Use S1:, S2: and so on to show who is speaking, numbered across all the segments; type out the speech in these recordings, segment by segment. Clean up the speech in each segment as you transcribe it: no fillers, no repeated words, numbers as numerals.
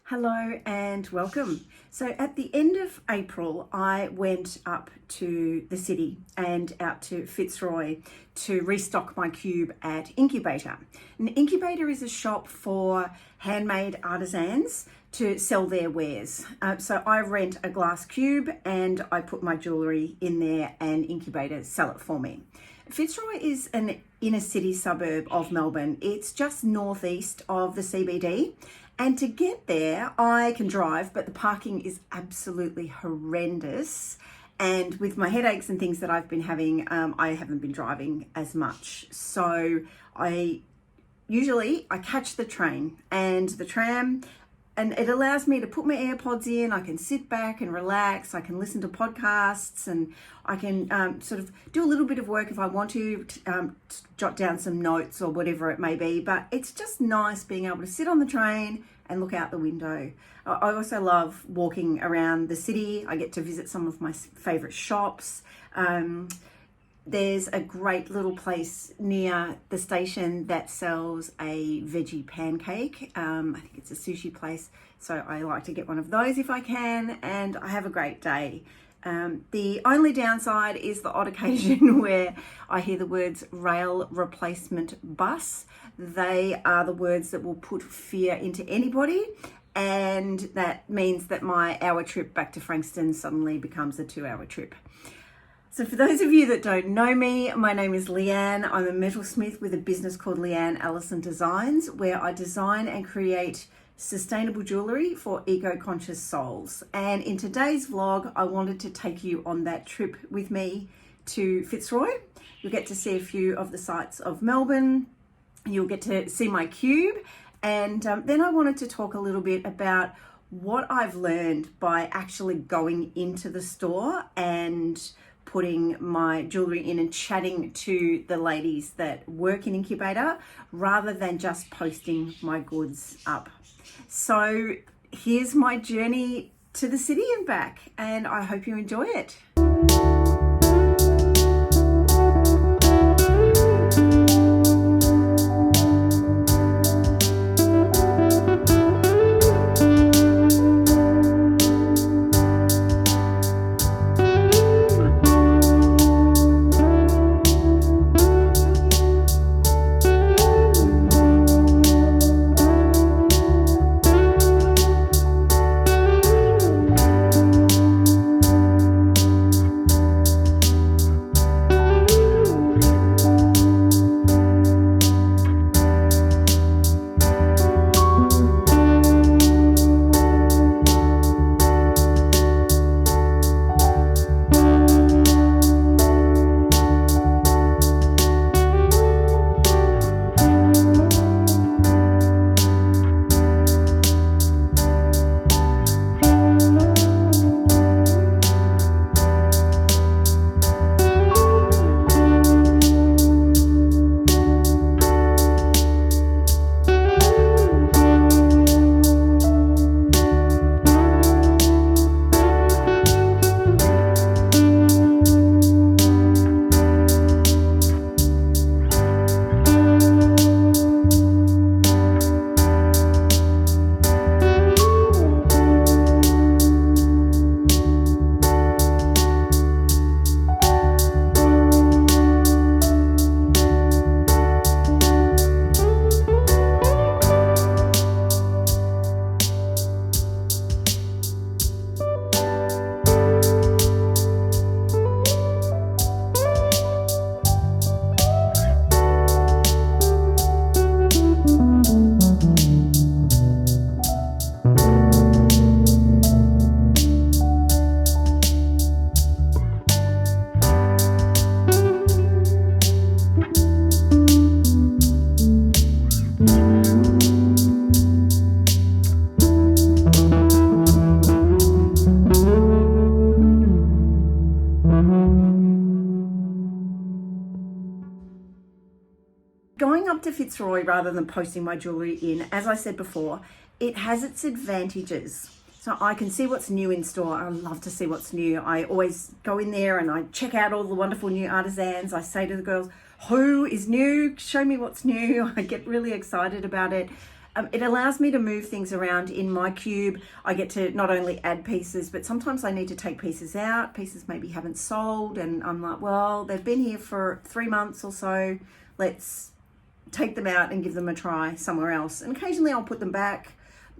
S1: Hello and welcome. So at the end of April, I went up to the city and out to Fitzroy to restock my cube at Incubator. An Incubator is a shop for handmade artisans to sell their wares. So I rent a glass cube and I put my jewellery in there and Incubator sell it for me. Fitzroy is an inner city suburb of Melbourne. It's just northeast of the CBD. And to get there, I can drive, but the parking is absolutely horrendous. And with my headaches and things that I've been having, I haven't been driving as much. So I catch the train and the tram, and it allows me to put my AirPods in. I can sit back and relax. I can listen to podcasts, and I can sort of do a little bit of work if I want to jot down some notes or whatever it may be. But it's just nice being able to sit on the train and look out the window. I also love walking around the city. I get to visit some of my favourite shops. There's a great little place near the station that sells a veggie pancake. I think it's a sushi place, so I like to get one of those if I can, and I have a great day. The only downside is the odd occasion where I hear the words rail replacement bus. They are the words that will put fear into anybody, and that means that my hour trip back to Frankston suddenly becomes a 2-hour trip. So for those of you that don't know me, my name is Leanne. I'm a metalsmith with a business called Leanne Allison Designs, where I design and create sustainable jewellery for eco-conscious souls. And in today's vlog, I wanted to take you on that trip with me to Fitzroy. You'll get to see a few of the sights of Melbourne. You'll get to see my cube. And then I wanted to talk a little bit about what I've learned by actually going into the store and putting my jewellery in and chatting to the ladies that work in Incubator rather than just posting my goods up. So here's my journey to the city and back, and I hope you enjoy it. Going up to Fitzroy rather than posting my jewellery in, as I said before, it has its advantages. So I can see what's new in store. I love to see what's new. I always go in there and I check out all the wonderful new artisans. I say to the girls, who is new? Show me what's new. I get really excited about it. It allows me to move things around in my cube. I get to not only add pieces, but sometimes I need to take pieces out. Pieces maybe haven't sold, and I'm like, well, they've been here for 3 months or so. Let's take them out and give them a try somewhere else. And occasionally I'll put them back.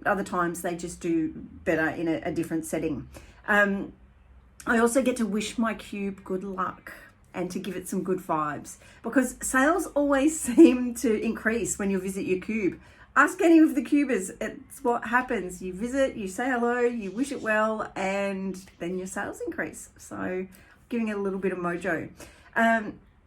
S1: Other times they just do better in a different setting. I also get to wish my cube good luck and to give it some good vibes, because sales always seem to increase when you visit your cube. Ask any of the cubers, it's what happens. You visit, you say hello, you wish it well, and then your sales increase. So giving it a little bit of mojo.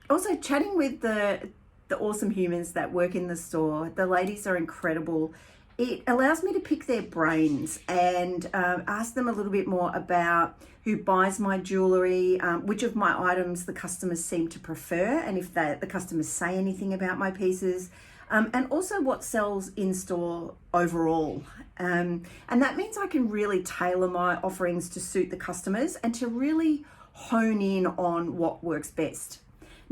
S1: Also chatting with the awesome humans that work in the store. The ladies are incredible. It allows me to pick their brains and ask them a little bit more about who buys my jewellery, which of my items the customers seem to prefer, and if the customers say anything about my pieces. And also what sells in store overall. And that means I can really tailor my offerings to suit the customers and to really hone in on what works best.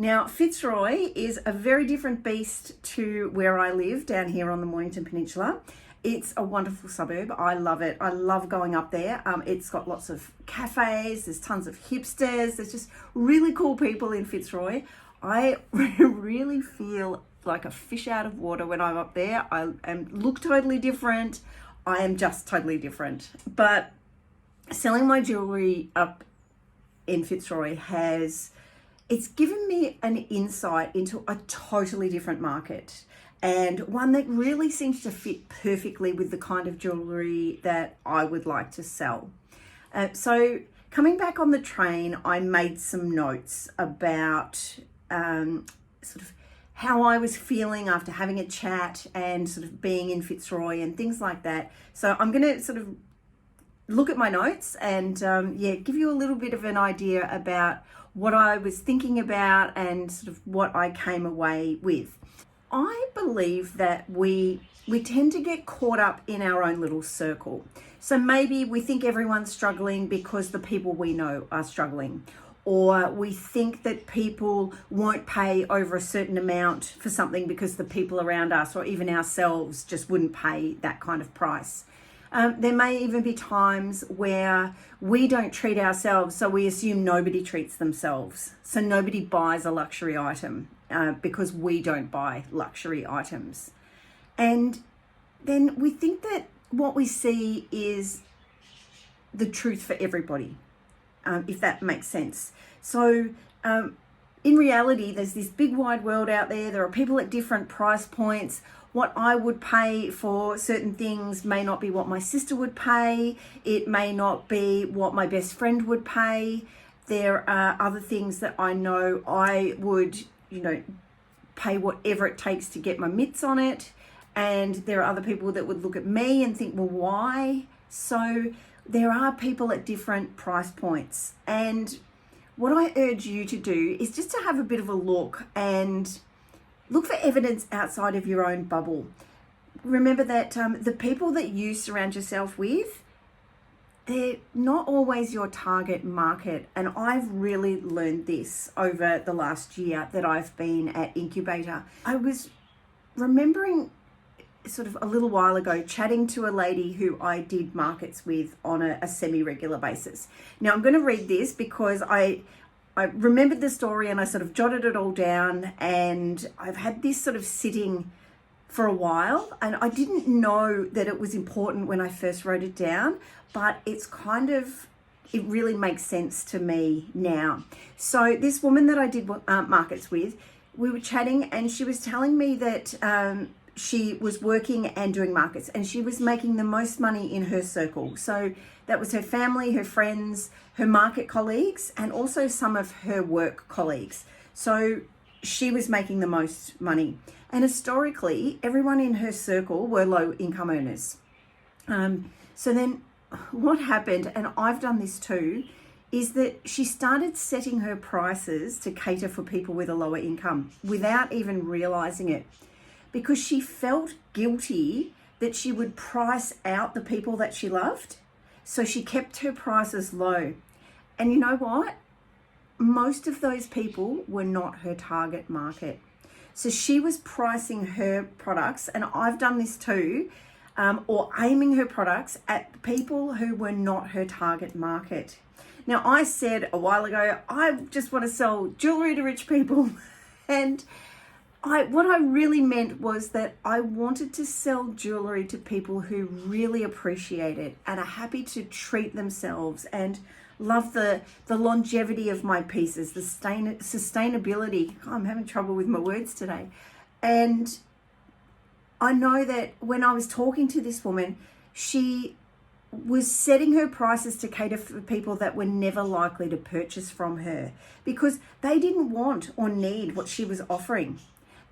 S1: Now, Fitzroy is a very different beast to where I live down here on the Mornington Peninsula. It's a wonderful suburb. I love it. I love going up there. It's got lots of cafes. There's tons of hipsters. There's just really cool people in Fitzroy. I really feel like a fish out of water when I'm up there. I look totally different. I am just totally different. But selling my jewellery up in Fitzroy it's given me an insight into a totally different market, and one that really seems to fit perfectly with the kind of jewellery that I would like to sell. So coming back on the train, I made some notes about sort of how I was feeling after having a chat and sort of being in Fitzroy and things like that. So I'm going to sort of look at my notes and give you a little bit of an idea about what I was thinking about and sort of what I came away with. I believe that we tend to get caught up in our own little circle. So maybe we think everyone's struggling because the people we know are struggling, or we think that people won't pay over a certain amount for something because the people around us or even ourselves just wouldn't pay that kind of price. There may even be times where we don't treat ourselves, so we assume nobody treats themselves. So nobody buys a luxury item because we don't buy luxury items. And then we think that what we see is the truth for everybody, if that makes sense. So in reality, there's this big wide world out there. There are people at different price points. What I would pay for certain things may not be what my sister would pay. It may not be what my best friend would pay. There are other things that I know I would, pay whatever it takes to get my mitts on it. And there are other people that would look at me and think, well, why? So there are people at different price points. And what I urge you to do is just to have a bit of a look and look for evidence outside of your own bubble. Remember that the people that you surround yourself with, they're not always your target market. And I've really learned this over the last year that I've been at Incubator. I was remembering sort of a little while ago chatting to a lady who I did markets with on a semi-regular basis. Now I'm going to read this because I remembered the story and I sort of jotted it all down, and I've had this sort of sitting for a while, and I didn't know that it was important when I first wrote it down, but it really makes sense to me now. So this woman that I did markets with, we were chatting and she was telling me that she was working and doing markets, and she was making the most money in her circle. So that was her family, her friends, her market colleagues, and also some of her work colleagues. So she was making the most money. And historically, everyone in her circle were low income earners. So then what happened, and I've done this too, is that she started setting her prices to cater for people with a lower income without even realizing it, because she felt guilty that she would price out the people that she loved. So she kept her prices low. And you know what? Most of those people were not her target market. So she was pricing her products, and I've done this too, or aiming her products at people who were not her target market. Now, I said a while ago, I just want to sell jewellery to rich people. And what I really meant was that I wanted to sell jewellery to people who really appreciate it and are happy to treat themselves and love the longevity of my pieces, the sustainability. I'm having trouble with my words today. And I know that when I was talking to this woman, she was setting her prices to cater for people that were never likely to purchase from her because they didn't want or need what she was offering.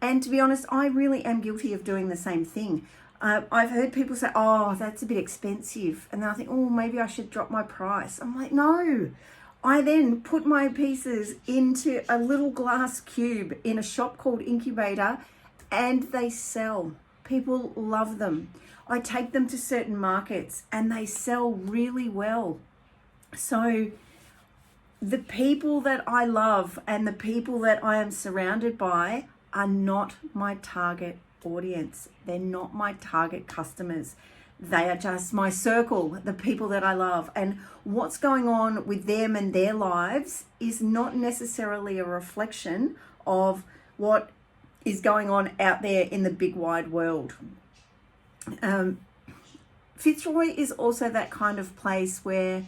S1: And to be honest, I really am guilty of doing the same thing. I've heard people say, oh, that's a bit expensive. And then I think, oh, maybe I should drop my price. I'm like, no. I then put my pieces into a little glass cube in a shop called Incubator, and they sell. People love them. I take them to certain markets and they sell really well. So the people that I love and the people that I am surrounded by are not my target audience. They're not my target customers. They are just my circle, the people that I love. And what's going on with them and their lives is not necessarily a reflection of what is going on out there in the big wide world. Fitzroy is also that kind of place where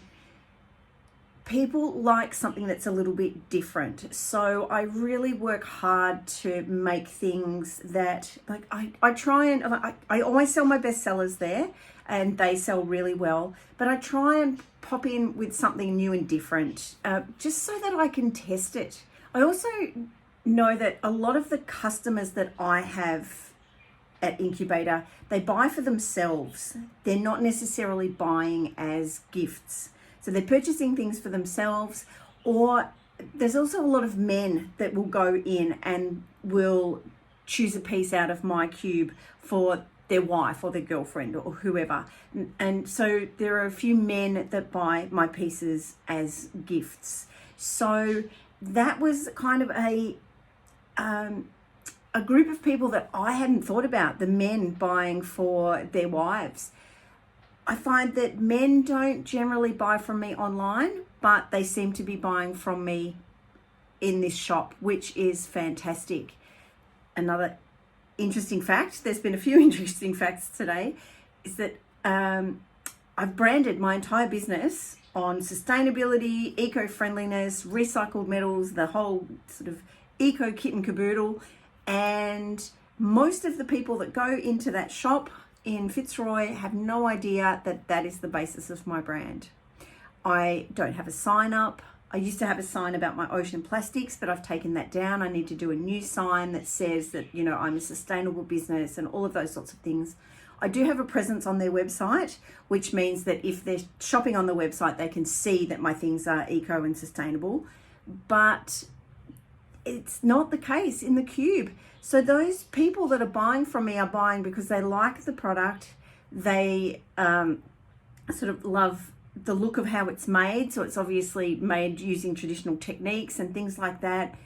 S1: people like something that's a little bit different. So I really work hard to make things that, like, I try and, I always sell my bestsellers there and they sell really well, but I try and pop in with something new and different, just so that I can test it. I also know that a lot of the customers that I have at Incubator, they buy for themselves. They're not necessarily buying as gifts. So they're purchasing things for themselves, or there's also a lot of men that will go in and will choose a piece out of my cube for their wife or their girlfriend or whoever. And so there are a few men that buy my pieces as gifts. So that was kind of a group of people that I hadn't thought about, the men buying for their wives. I find that men don't generally buy from me online, but they seem to be buying from me in this shop, which is fantastic. Another interesting fact, there's been a few interesting facts today, is that I've branded my entire business on sustainability, eco-friendliness, recycled metals, the whole sort of eco kit and caboodle. And most of the people that go into that shop in Fitzroy have no idea that that is the basis of my brand. I don't have a sign up. I used to have a sign about my ocean plastics, but I've taken that down. I need to do a new sign that says that, you know, I'm a sustainable business and all of those sorts of things. I do have a presence on their website, which means that if they're shopping on the website, they can see that my things are eco and sustainable, but it's not the case in the cube. So those people that are buying from me are buying because they like the product. They sort of love the look of how it's made. So it's obviously made using traditional techniques and things like that.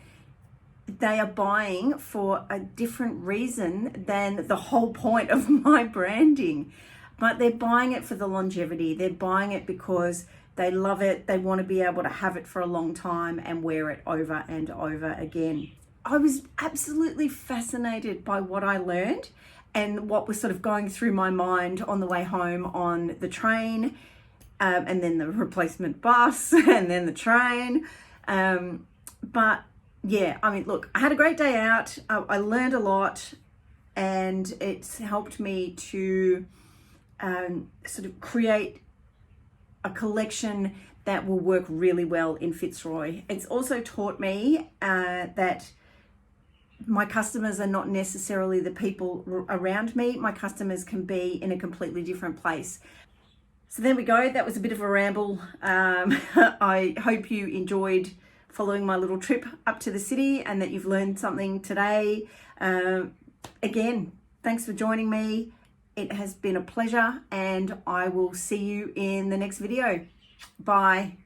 S1: They are buying for a different reason than the whole point of my branding. But they're buying it for the longevity. They're buying it because they love it. They want to be able to have it for a long time and wear it over and over again. I was absolutely fascinated by what I learned and what was sort of going through my mind on the way home on the train, and then the replacement bus and then the train. But yeah, I mean, look, I had a great day out. I learned a lot, and it's helped me to sort of create a collection that will work really well in Fitzroy. It's also taught me that my customers are not necessarily the people around me. My customers can be in a completely different place. So there we go. That was a bit of a ramble. I hope you enjoyed following my little trip up to the city and that you've learned something today. Again, thanks for joining me. It has been a pleasure, and I will see you in the next video. Bye.